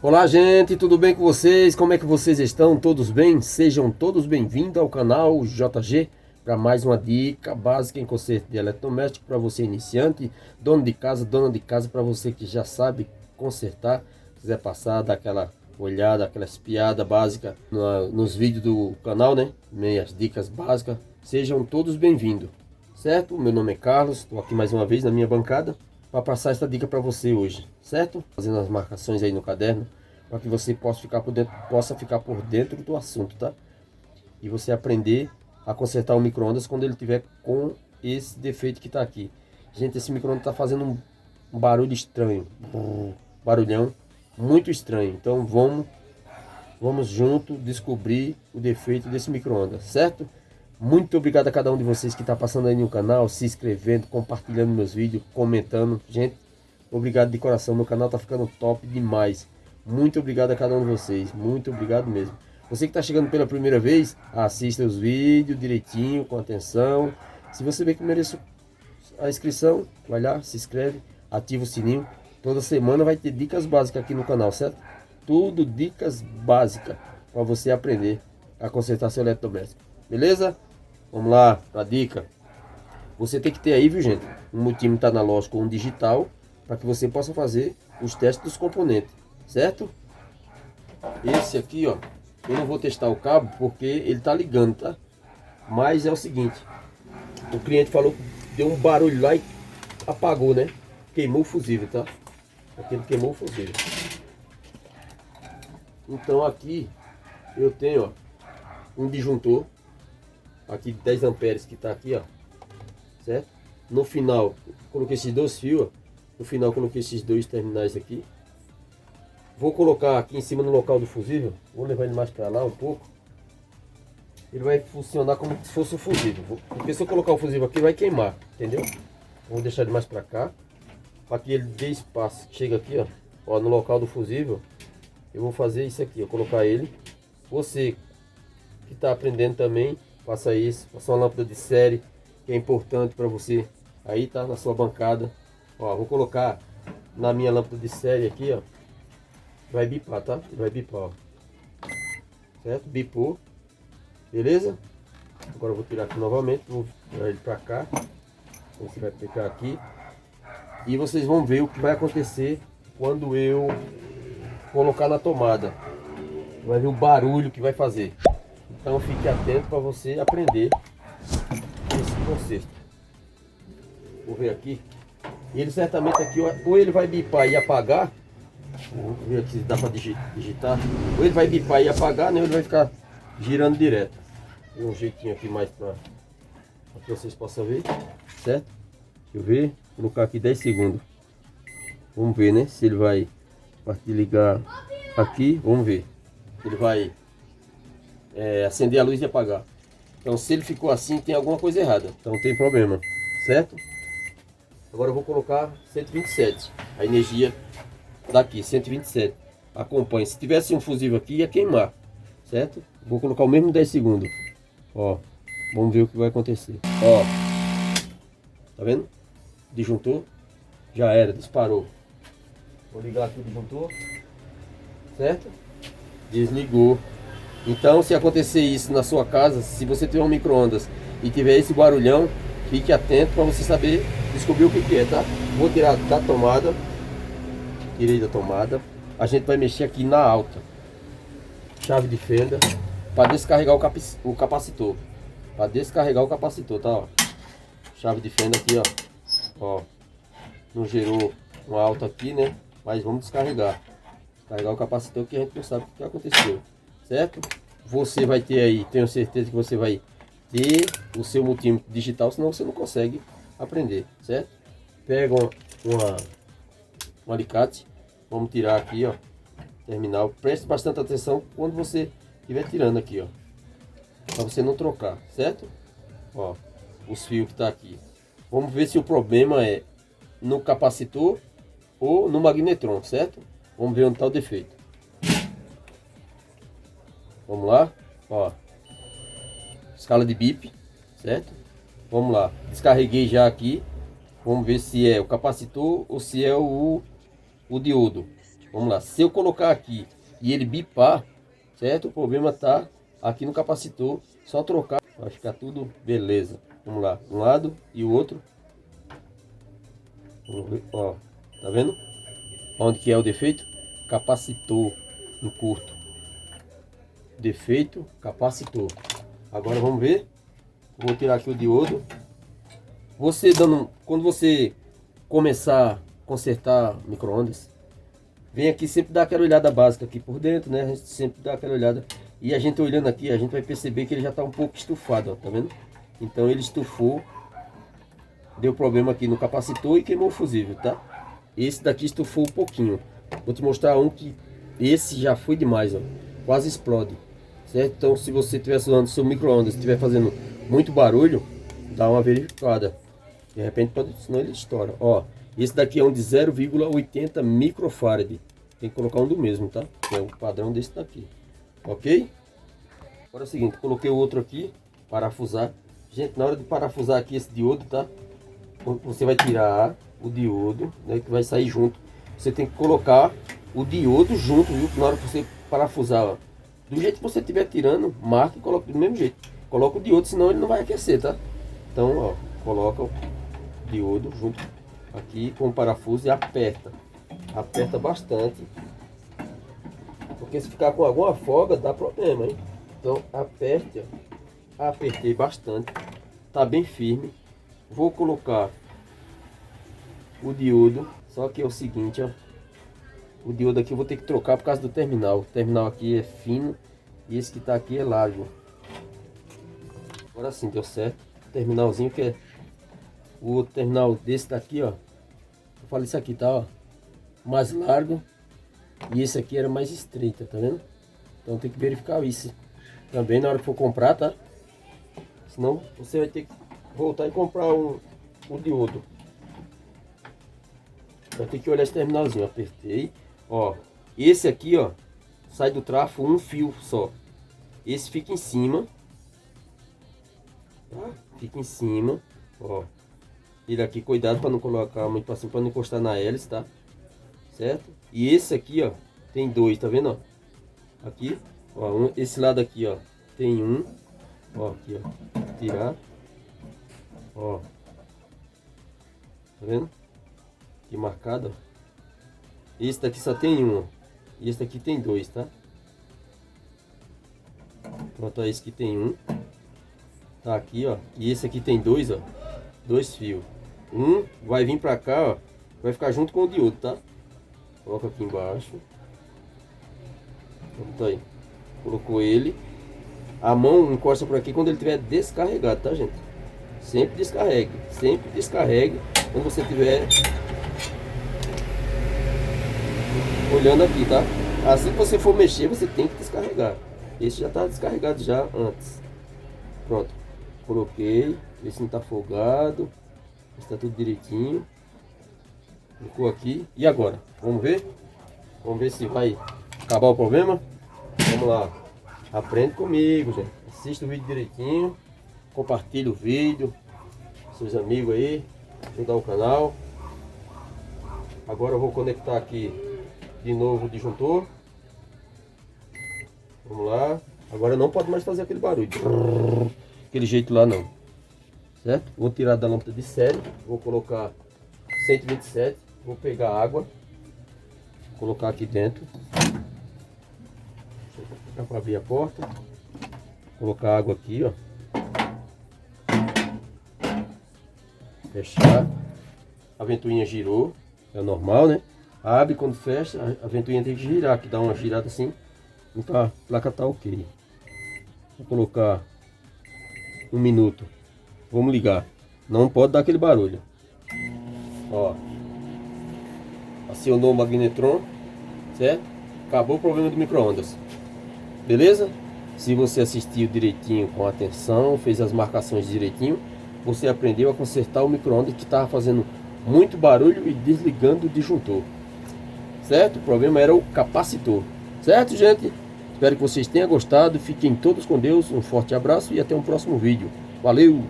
Olá, gente, tudo bem com vocês? Como é que vocês estão? Todos bem? Sejam todos bem-vindos ao canal JG para mais uma dica básica em conserto de eletrodoméstico para você iniciante, dono de casa, dona de casa, para você que já sabe consertar, quiser passar, dar aquela olhada, aquela espiada básica nos vídeos do canal, né? Meias dicas básicas. Sejam todos bem-vindos, certo? Meu nome é Carlos, estou aqui mais uma vez na minha bancada para passar essa dica para você hoje, certo? Fazendo as marcações aí no caderno, para que você possa ficar por dentro do assunto, tá? E você aprender a consertar o micro-ondas quando ele tiver com esse defeito que está aqui. Gente, esse micro-ondas está fazendo um barulho estranho, barulhão muito estranho. Então vamos junto descobrir o defeito desse micro-ondas, certo? Muito obrigado a cada um de vocês que está passando aí no canal, se inscrevendo, compartilhando meus vídeos, comentando. Gente, obrigado de coração, meu canal está ficando top demais. Muito obrigado a cada um de vocês, muito obrigado mesmo. Você que está chegando pela primeira vez, assista os vídeos direitinho, com atenção. Se você vê que merece a inscrição, vai lá, se inscreve, ativa o sininho. Toda semana vai ter dicas básicas aqui no canal, certo? Tudo dicas básicas para você aprender a consertar seu eletrodoméstico. Beleza? Vamos lá para a dica. Você tem que ter aí, viu, gente, um multímetro analógico ou um digital, para que você possa fazer os testes dos componentes, certo? Esse aqui, ó, eu não vou testar o cabo porque ele tá ligando, tá? Mas é o seguinte, o cliente falou que deu um barulho lá e apagou, né? Queimou o fusível, tá? Aqui ele queimou o fusível. Então aqui eu tenho, ó, um disjuntor aqui de 10 amperes que tá aqui, ó, certo? No final coloquei esses dois fios, ó. No final coloquei esses dois terminais aqui. Vou colocar aqui em cima no local do fusível, vou levar ele mais para lá um pouco. Ele vai funcionar como se fosse um fusível, porque se eu colocar o fusível aqui vai queimar, entendeu? Vou deixar ele mais para cá, para que ele dê espaço. Chega aqui, ó, no local do fusível. Eu vou fazer isso aqui, eu colocar ele. Você que está aprendendo também, faça isso, faça uma lâmpada de série, que é importante para você aí, tá, na sua bancada. Ó, vou colocar na minha lâmpada de série aqui, ó, vai bipar, tá? Vai bipar, ó, certo? Bipou, beleza? Agora eu vou tirar aqui novamente, vou tirar ele para cá. Você vai pegar aqui e vocês vão ver o que vai acontecer quando eu colocar na tomada. Vai ver o barulho que vai fazer. Então fique atento para você aprender esse conserto. Vou ver aqui. Ele certamente aqui, ou ele vai bipar e apagar. Vou ver aqui se dá para digitar. Ou ele vai bipar e apagar, né? Ou ele vai ficar girando direto. Tem um jeitinho aqui mais para que vocês possam ver, certo? Deixa eu ver. Vou colocar aqui 10 segundos. Vamos ver, né? Se ele vai partir de ligar aqui. Vamos ver. Ele vai acender a luz e apagar. Então se ele ficou assim, tem alguma coisa errada. Então tem problema, certo? Agora eu vou colocar 127. A energia daqui, 127. Acompanhe. Se tivesse um fusível aqui, ia queimar, certo? Vou colocar o mesmo 10 segundos. Ó, vamos ver o que vai acontecer. Ó, tá vendo? Disjuntor. Já era, disparou. Vou ligar aqui o disjuntor, certo? Desligou. Então, se acontecer isso na sua casa, se você tiver um micro-ondas e tiver esse barulhão, fique atento para você saber descobrir o que é, tá? Vou tirar da tomada. Tirei da tomada. A gente vai mexer aqui na alta. Chave de fenda para descarregar o capacitor. Para descarregar o capacitor, tá? Ó. Chave de fenda aqui, ó. Não gerou uma alta aqui, né? Mas vamos descarregar. Descarregar o capacitor, que a gente não sabe o que aconteceu, certo? Você vai ter aí, tenho certeza que você vai ter o seu multímetro digital, senão você não consegue aprender, certo? Pega um alicate, vamos tirar aqui, ó, terminal. Preste bastante atenção quando você estiver tirando aqui, ó, para você não trocar, certo? Ó, os fios que tá aqui. Vamos ver se o problema é no capacitor ou no magnetron, certo? Vamos ver onde está o defeito. Vamos lá, ó, escala de bip, certo? Vamos lá, descarreguei já aqui. Vamos ver se é o capacitor ou se é o diodo. Vamos lá. Se eu colocar aqui e ele bipar, certo? O problema tá aqui no capacitor. Só trocar, vai ficar tudo beleza. Vamos lá. Um lado e o outro. Vamos ver, ó. Tá vendo? Onde que é o defeito? Capacitor no curto. Defeito, capacitor. Agora vamos ver. Vou tirar aqui o diodo. Quando você começar a consertar micro-ondas, vem aqui sempre dar aquela olhada básica aqui por dentro, né? A gente sempre dá aquela olhada. E a gente olhando aqui, a gente vai perceber que ele já está um pouco estufado, ó, tá vendo? Então ele estufou, deu problema aqui no capacitor e queimou o fusível, tá? Esse daqui estufou um pouquinho. Vou te mostrar um que esse já foi demais, ó. Quase explode, certo? Então se você estiver usando seu micro-ondas, estiver fazendo muito barulho, dá uma verificada. De repente pode, senão ele estoura. Ó, esse daqui é um de 0,80 microfarad. Tem que colocar um do mesmo, tá? Que é o padrão desse daqui. Ok? Agora é o seguinte, coloquei o outro aqui, parafusar. Gente, na hora de parafusar aqui esse diodo, tá? Você vai tirar o diodo, né, que vai sair junto. Você tem que colocar o diodo junto, viu? Na hora que você parafusar, ó. Do jeito que você estiver tirando, marca e coloca do mesmo jeito. Coloca o diodo, senão ele não vai aquecer, tá? Então, ó, coloca o diodo junto aqui com o parafuso e aperta. Aperta bastante. Porque se ficar com alguma folga, dá problema, hein? Então, aperte, ó. Apertei bastante. Tá bem firme. Vou colocar o diodo. Só que é o seguinte, ó. O diodo aqui eu vou ter que trocar por causa do terminal. O terminal aqui é fino e esse que tá aqui é largo. Agora sim, deu certo. Terminalzinho que é o outro terminal desse daqui, ó. Eu falei isso aqui, tá, ó. Mais largo. E esse aqui era mais estreita, tá vendo? Então tem que verificar isso também na hora que for comprar, tá? Senão você vai ter que voltar e comprar um diodo. Vai ter que olhar esse terminalzinho. Apertei. Ó, esse aqui, ó, sai do trafo um fio só. Esse fica em cima. Tá? Fica em cima. Ó. Ele aqui, cuidado para não colocar muito para cima, para não encostar na hélice, tá? Certo? E esse aqui, ó, tem dois, tá vendo, ó? Aqui, ó, esse lado aqui, ó, tem um. Ó, aqui, ó. Tirar. Ó. Tá vendo? Aqui marcado, ó. Esse daqui só tem um, ó. E esse daqui tem dois, tá? Pronto, ó, esse aqui tem um. Tá aqui, ó. E esse aqui tem dois, ó. Dois fios. Um vai vir pra cá, ó. Vai ficar junto com o diodo, tá? Coloca aqui embaixo. Pronto aí. Colocou ele. A mão encosta por aqui quando ele estiver descarregado, tá, gente? Sempre descarregue. Sempre descarregue quando você estiver olhando aqui, tá? Assim que você for mexer, você tem que descarregar. Esse já tá descarregado já antes. Pronto. Coloquei. Vê se não tá folgado. Está tudo direitinho. Ficou aqui. E agora? Vamos ver? Vamos ver se vai acabar o problema. Vamos lá. Aprende comigo, gente. Assista o vídeo direitinho. Compartilha o vídeo. Seus amigos aí. Ajudar o canal. Agora eu vou conectar aqui de novo o disjuntor. Vamos lá. Agora não pode mais fazer aquele barulho. Aquele jeito lá não. Certo? Vou tirar da lâmpada de série. Vou colocar 127. Vou pegar água. Colocar aqui dentro. Dá para abrir a porta. Colocar água aqui, ó. Fechar. A ventoinha girou. É normal, né? Abre, quando fecha, a ventoinha tem que girar. Que dá uma girada assim. Então a placa tá ok. Vou colocar 1 minuto. Vamos ligar. Não pode dar aquele barulho. Ó. Acionou o magnetron. Certo? Acabou o problema do micro-ondas. Beleza? Se você assistiu direitinho com atenção, fez as marcações direitinho, você aprendeu a consertar o micro-ondas que estava fazendo muito barulho e desligando o disjuntor. Certo? O problema era o capacitor. Certo, gente? Espero que vocês tenham gostado. Fiquem todos com Deus. Um forte abraço e até um próximo vídeo. Valeu!